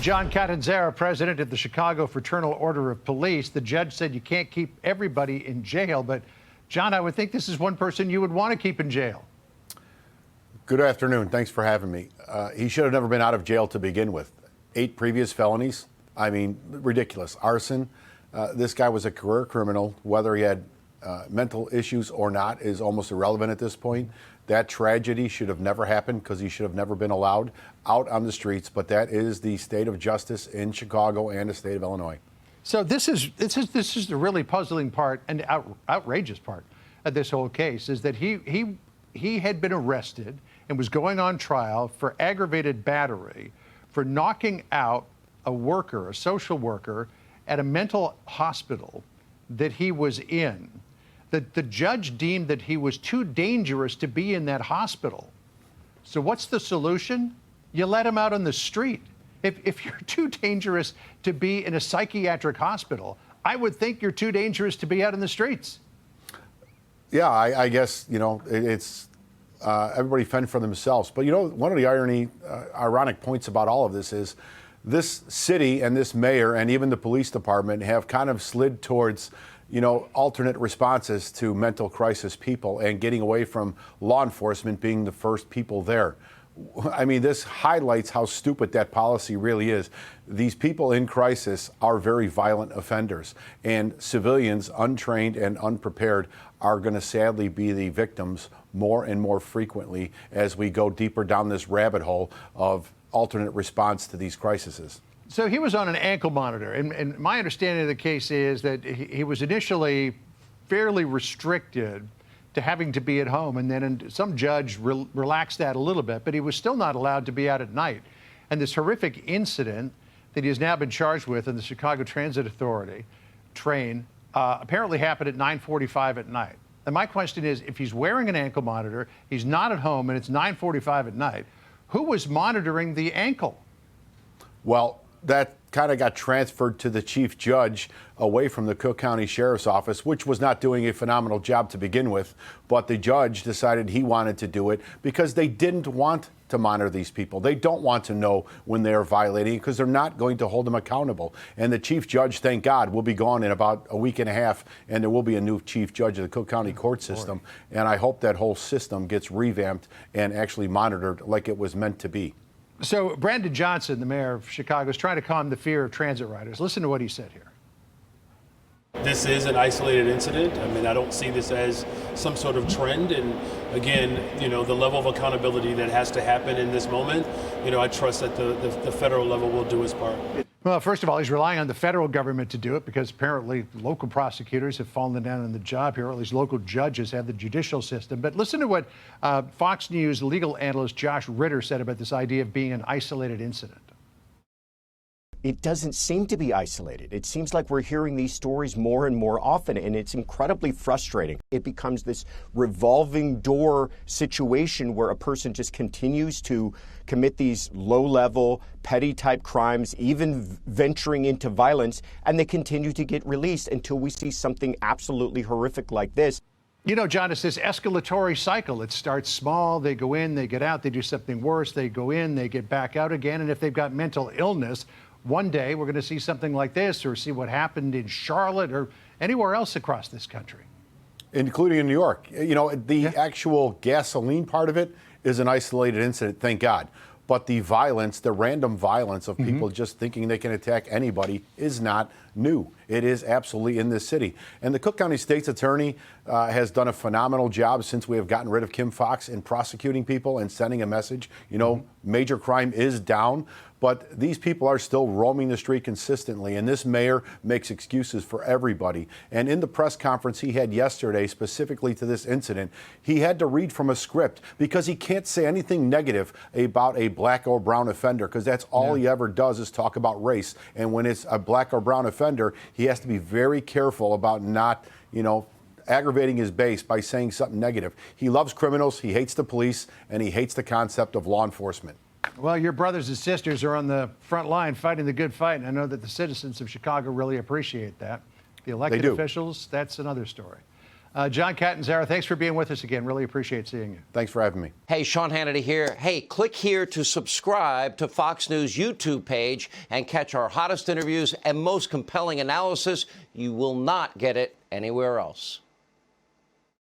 John Catanzara, president of the Chicago Fraternal Order of Police. The judge said you can't keep everybody in jail, but John, I would think this is one person you would want to keep in jail. Good afternoon. Thanks for having me. He should have never been out of jail to begin with. 8 previous felonies. I mean, ridiculous. Arson. This guy was a career criminal. Whether he had mental issues or not is almost irrelevant at this point. That tragedy should have never happened because he should have never been allowed out on the streets. But that is the state of justice in Chicago and the state of Illinois. So this is the really puzzling part and outrageous part of this whole case is that he had been arrested and was going on trial for aggravated battery for knocking out a worker, a social worker, at a mental hospital that he was in. The judge deemed that he was too dangerous to be in that hospital. So what's the solution? You let him out on the street. If you're too dangerous to be in a psychiatric hospital, I would think you're too dangerous to be out in the streets. Yeah, I guess, you know, it's everybody fend for themselves. But, you know, one of the ironic points about all of this is this city and this mayor and even the police department have kind of slid towards, you know, alternate responses to mental crisis people and getting away from law enforcement being the first people there. I mean, this highlights how stupid that policy really is. These people in crisis are very violent offenders, and civilians, untrained and unprepared, are going to sadly be the victims more and more frequently as we go deeper down this rabbit hole of alternate response to these crises. So he was on an ankle monitor, and my understanding of the case is that he was initially fairly restricted to having to be at home, and then some judge relaxed that a little bit, but he was still not allowed to be out at night. And this horrific incident that he has now been charged with in the Chicago Transit Authority train apparently happened at 9:45 at night. And my question is, if he's wearing an ankle monitor, he's not at home, and it's 9:45 at night, who was monitoring the ankle? Well, that kind of got transferred to the chief judge away from the Cook County Sheriff's Office, which was not doing a phenomenal job to begin with. But the judge decided he wanted to do it because they didn't want to monitor these people. They don't want to know when they are violating because they're not going to hold them accountable. And the chief judge, thank God, will be gone in about a week and a half, and there will be a new chief judge of the Cook County court system. And I hope that whole system gets revamped and actually monitored like it was meant to be. So Brandon Johnson, the mayor of Chicago, is trying to calm the fear of transit riders. Listen to what he said here. This is an isolated incident. I mean, I don't see this as some sort of trend. And again, you know, the level of accountability that has to happen in this moment, you know, I trust that the federal level will do its part. Well, first of all, he's relying on the federal government to do it because apparently local prosecutors have fallen down on the job here, or at least local judges have the judicial system. But listen to what Fox News legal analyst Josh Ritter said about this idea of being an isolated incident. It doesn't seem to be isolated. It seems like we're hearing these stories more and more often, and it's incredibly frustrating. It becomes this revolving door situation where a person just continues to commit these low-level, petty-type crimes, even venturing into violence, and they continue to get released until we see something absolutely horrific like this. You know, John, it's this escalatory cycle. It starts small, they go in, they get out, they do something worse, they go in, they get back out again, and if they've got mental illness, one day we're going to see something like this or see what happened in Charlotte or anywhere else across this country. Including in New York. You know, the actual gasoline part of it is an isolated incident, thank God. But the violence, the random violence of people just thinking they can attack anybody is not new. It is absolutely in this city. And the Cook County State's Attorney has done a phenomenal job since we have gotten rid of Kim Foxx in prosecuting people and sending a message. You know, major crime is down, but these people are still roaming the street consistently. And this mayor makes excuses for everybody. And in the press conference he had yesterday specifically to this incident, he had to read from a script because he can't say anything negative about a black or brown offender because that's all he ever does is talk about race. And when it's a black or brown offender, he has to be very careful about not, you know, aggravating his base by saying something negative. He loves criminals, he hates the police, and he hates the concept of law enforcement. Well, your brothers and sisters are on the front line fighting the good fight, and I know that the citizens of Chicago really appreciate that. The elected officials, that's another story. John Catanzara, thanks for being with us again. Really appreciate seeing you. Thanks for having me. Hey, Sean Hannity here. Hey, click here to subscribe to Fox News YouTube page and catch our hottest interviews and most compelling analysis. You will not get it anywhere else.